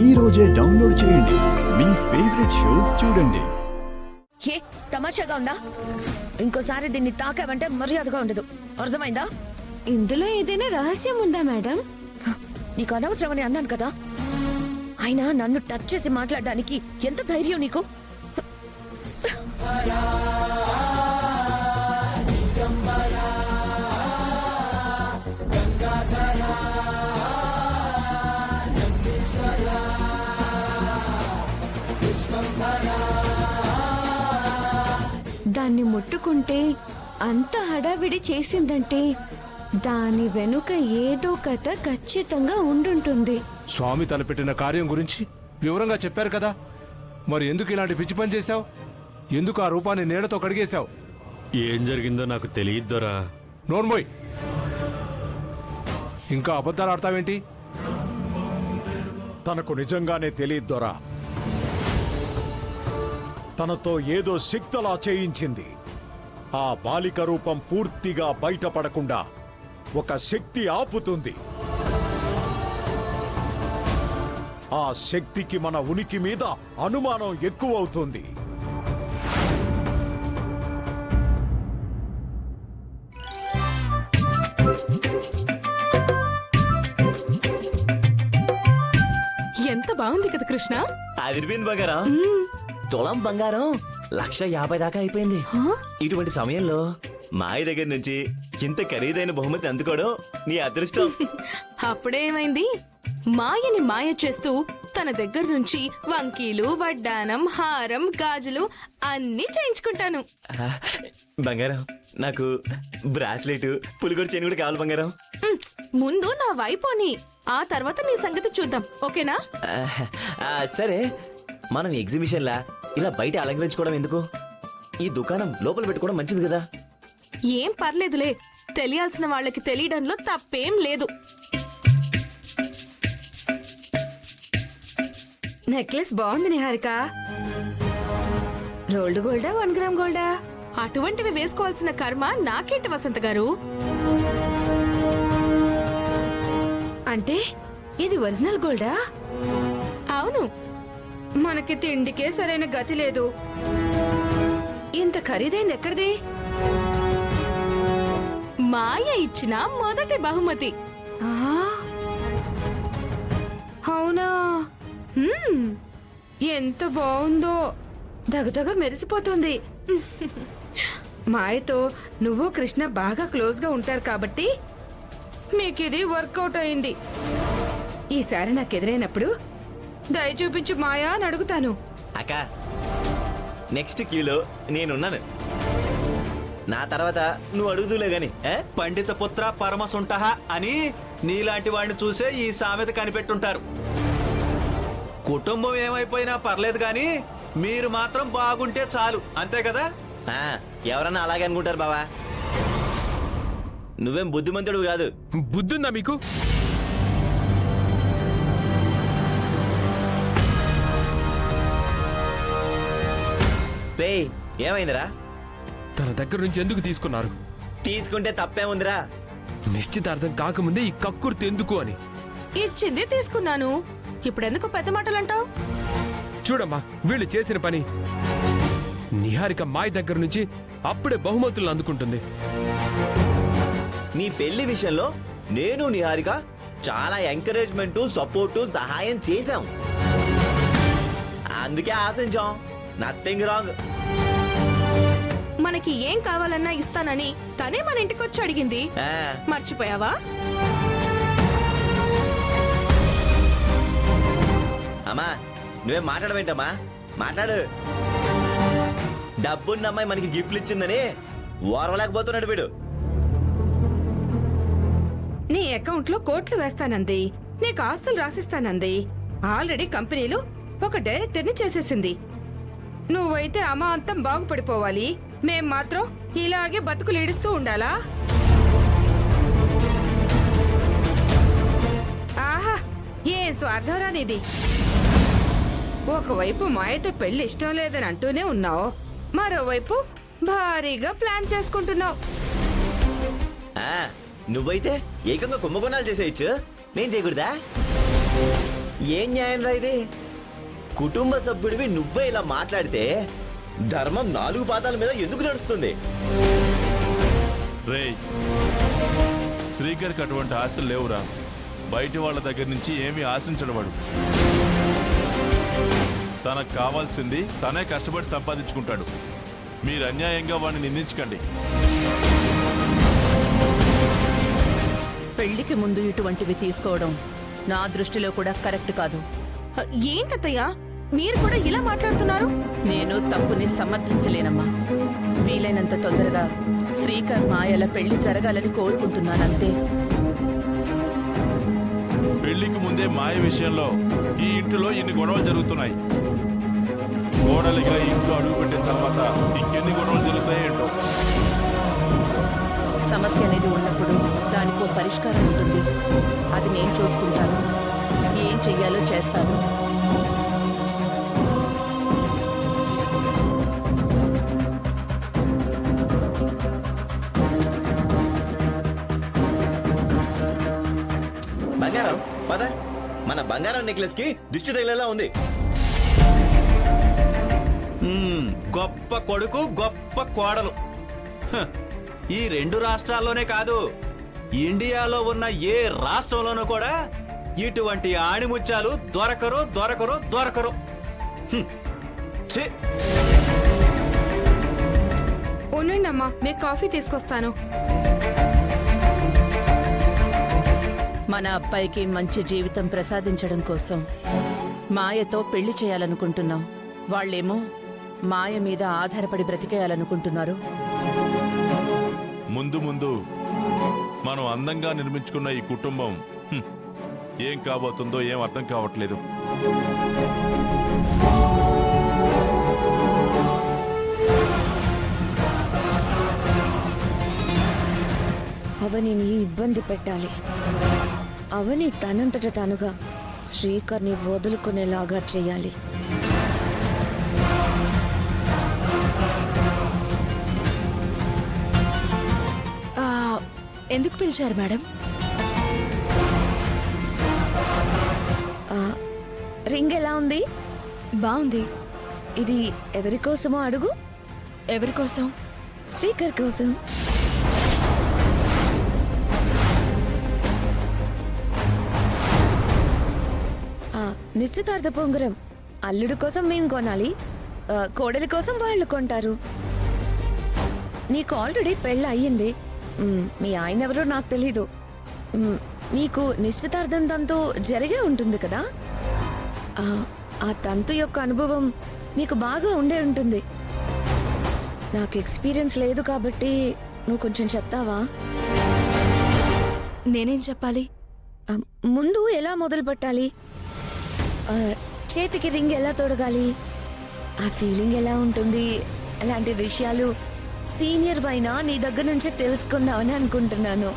ఈ రోజే డౌన్లోడ్ చేయండి. మీ ఫేవరెట్ షోస్ చూడండి. ఏ తమాషాగా ఉందా? ఇంకోసారి దీన్ని తాకావంటే మర్యాదగా ఉండదు, అర్థమైందా? ఇందులో ఏదైనా రహస్యం ఉందా మేడం? నీకు అనవసరమని అన్నాను కదా. అయినా నన్ను టచ్ చేసి మాట్లాడడానికి ఎంత ధైర్యం నీకు? దాన్ని ముట్టుకుంటే అంత హడావిడి చేసిందంటే దాని వెనుక ఏదో కథ ఖచ్చితంగా ఉండుంటుంది. స్వామి తలపెట్టిన కార్యం గురించి వివరంగా చెప్పారు కదా, మరి ఎందుకు ఇలాంటి పిచ్చి పని చేశావు? ఎందుకు ఆ రూపాన్ని నీడతో కడిగేశావు? ఏం జరిగిందో నాకు తెలియద్దరా. నోర్మోయ్, ఇంకా అబద్ధాలు ఆడతావేంటి? తనకు నిజంగానే తెలియద్దోరా. తనతో ఏదో శక్తలా చేయించింది. ఆ బాలిక రూపం పూర్తిగా బయటపడకుండా ఒక శక్తి ఆపుతుంది. ఆ శక్తికి మన ఉనికి మీద అనుమానం ఎక్కువవుతుంది. ఎంత బాగుంది కదా కృష్ణ. అదిరిపోయింది బంగారం. తులం బంగారం 1,50,000 దాకా అయిపోయింది. ఇటువంటి సమయంలో మాయ దగ్గర నుంచి ఇంత ఖరీదైన బహుమతి అందుకోవడం నీ అదృష్టం. అప్పుడేమైంది, మాయని మాయ చేస్తూ తన దగ్గర నుంచి వంకీలు, వడ్డానం, హారం, గాజులు అన్నీ చేయించుకుంటాను. బంగారం, నాకు బ్రాస్లెట్, పులిగొడు చైన్ కూడా కావాలి బంగారం. ముందు నా వైపోని, ఆ తర్వాత నీ సంగతి చూద్దాం, ఓకేనా? సరే, మనం ఎగ్జిబిషన్లా ఇలా బయట అలంకరించుకోవడం ఎందుకు? ఈ దుకాణం లోపల పెట్టుకోవడం మంచిది కదా. ఏం పర్లేదులే, తెలియాల్సిన వాళ్ళకి తెలియడంలో తప్పేం లేదు. నెక్లెస్ బాగుంది నిహారిక. రోల్డ్ గోల్డా 1 గ్రామ్ గోల్డా? అటువంటివి వేసుకోవాల్సిన కర్మ నాకేంటి వసంత గారు? అంటే ఇది ఒరిజినల్ గోల్డా? అవును. మనకి తిండికే సరైన గతి లేదు, ఇంత ఖరీదైంది ఎక్కడిది? మాయ ఇచ్చిన మొదటి బహుమతి. ఆ, అవునా? ఎంత బాగుందో, దగదగ మెరిసిపోతుంది. మాయతో నువ్వు కృష్ణ బాగా క్లోజ్ గా ఉంటారు కాబట్టి మీకు ఇది వర్కౌట్ అయింది. ఈసారి నాకు ఎదురైనప్పుడు దయ చూపించు మాయా అని అడుగుతాను. అక్క, నెక్స్ట్ క్యూలో నేనున్నాను. నా తర్వాత నువ్వు అడుగుదులే గాని. పండిత పుత్ర పరమసుంట అని నీలాంటి వాడిని చూసే ఈ సామెత కనిపెట్టుంటారు. కుటుంబం ఏమైపోయినా పర్లేదు గాని మీరు మాత్రం బాగుంటే చాలు, అంతే కదా? ఎవరన్నా అలాగే అనుకుంటారు బావా. నువ్వేం బుద్ధిమంతుడు కాదు. బుద్ధుందా మీకు? రే, ఏమైందిరా? తన దగ్గర నుంచి ఎందుకు తీసుకున్నారు? తీసుకుంటే తప్పేముందిరా? నిశ్చితార్థం కాకముందే ఈ కక్కుర్తి ఎందుకు అని. ఇచ్చింది తీసుకున్నాను, ఇప్పుడెందుకు పెద్ద మాటలు అంటావు? చూడమ్మా, వీళ్ళు చేసిన పని. నిహారిక మాయ దగ్గర నుంచి అప్పుడే బహుమతులను అందుకుంటుంది. నీ పెళ్లి విషయంలో నేను నిహారిక చాలా ఎంకరేజ్మెంట్, సపోర్టు, సహాయం చేశాం. అందుకే ఆశించాం. Nothing wrong. మనకి ఏం కావాలన్నా ఇస్తానని తనే మన ఇంటికి వచ్చి అడిగింది, మర్చిపోయావా? అమ్మా, నువ్వేం మాట్లాడవేంటమ్మా? మాట్లాడు. డబ్బున్న అమ్మాయి మనకి గిఫ్ట్లు ఇచ్చిందని ఓర్వలేకపోతున్నాడు వీడు. నీ అకౌంట్ లో కోట్లు వేస్తానంది, నీకు ఆస్తులు రాసిస్తానంది. ఆల్రెడీ కంపెనీలో ఒక డైరెక్టర్ ని చేసేసింది. నువ్వైతే అమాంతం బాగుపడిపోవాలి, మేం మాత్రం ఇలాగే బతుకులీడుస్తూ ఉండాలా? ఆహా, ఏం స్వార్థం రానిది. ఒకవైపు మాయతో పెళ్లి ఇష్టం లేదని అంటూనే ఉన్నావు, మరోవైపు భారీగా ప్లాన్ చేసుకుంటున్నావు. నువ్వైతే ఏకంగా కుంభకోణాలు చేసేయచ్చు, నేను చేయకూడదా? ఏం న్యాయం రా ఇది? కుటుంబ సభ్యుడివి నువ్వే ఇలా మాట్లాడితే ధర్మం 4 పాదాల మీద ఎందుకు నడుస్తుంది? రేయ్, శ్రీకర్కి అటువంటి ఆశలు లేవురా. బయటి వాళ్ళ దగ్గర నుంచి ఏమీ ఆశించడవాడు. తనకు కావాల్సింది తనే కష్టపడి సంపాదించుకుంటాడు. మీరు అన్యాయంగా వాడిని నిందించకండి. పెళ్లికి ముందు ఇటువంటివి తీసుకోవడం నా దృష్టిలో కూడా కరెక్ట్ కాదు. ఏంటత్తయ్య మీరు కూడా ఇలా మాట్లాడుతున్నారు? నేను తప్పుని సమర్థించలేనమ్మా. వీలైనంత తొందరగా శ్రీకర్ మాయల పెళ్లి జరగాలని కోరుకుంటున్నానంతే. పెళ్లికి ముందే మాయ విషయంలో ఈ ఇంటిలో ఇన్ని గొడవలు జరుగుతున్నాయి. కోడలిగా ఈ ఇంట్లో అడుగుపెట్టిన తర్వాత ఇంకెన్ని గొడవలు జరుగుతాయేంటో. సమస్య అనేది ఉన్నప్పుడు దానికో పరిష్కారం ఉంటుంది. అది నేను చూసుకుంటాను. ఏం చెయ్యాలో చేస్తాను. బంగారం పద, మన బంగారం నెక్లెస్ కి దిష్టి తగిలేలా ఉంది. గొప్ప కొడుకు గొప్ప కోడలు. హ, ఈ 2 రాష్ట్రాల్లోనే కాదు, ఇండియాలో ఉన్న ఏ రాష్ట్రంలోనూ కూడా ఇటువంటి ఆణిముత్యాలు దొరకరు దొరకరు దొరకరు. ఛీ! ఉండండి అమ్మా, మీకు కాఫీ తీసుకొస్తాను. మన అబ్బాయికి మంచి జీవితం ప్రసాదించడం కోసం మాయతో పెళ్లి చేయాలనుకుంటున్నాం. వాళ్ళేమో మాయ మీద ఆధారపడి బ్రతికేయాలనుకుంటున్నారు. ముందు ముందు మనం అందంగా నిర్మించుకున్న ఈ కుటుంబం ఏం కాబోతుందో ఏం అర్థం కావట్లేదు. అవనిని ఇబ్బంది పెట్టాలి. అవని తనంతట తానుగా శ్రీకర్ని వదులుకునేలాగా చేయాలి. ఎందుకు పిలిచారు మేడం? రింగ్ ఎలా ఉంది? బాగుంది. ఇది ఎవరి కోసమో అడుగు. ఎవరి కోసం? శ్రీకర్ కోసం. నిశ్చితార్థ పొంగురం అల్లుడు కోసం మేము కొనాలి, కోడలి కోసం వాళ్ళు కొంటారు. నీకు ఆల్రెడీ పెళ్ళి అయ్యింది. మీ ఆయన ఎవరో నాకు తెలీదు. మీకు నిశ్చితార్థం తంతు జరిగే ఉంటుంది కదా. ఆ తంతు యొక్క అనుభవం నీకు బాగా ఉండే ఉంటుంది. నాకు ఎక్స్పీరియన్స్ లేదు కాబట్టి నువ్వు కొంచెం చెప్తావా? నేనేం చెప్పాలి? ముందు ఎలా మొదలు పెట్టాలి, చేతికి రింగ్ ఎలా తొడగాలి, ఆ ఫీలింగ్ ఎలా ఉంటుంది, అలాంటి విషయాలు సీనియర్ పైన నీ దగ్గర నుంచే తెలుసుకుందామని అనుకుంటున్నాను.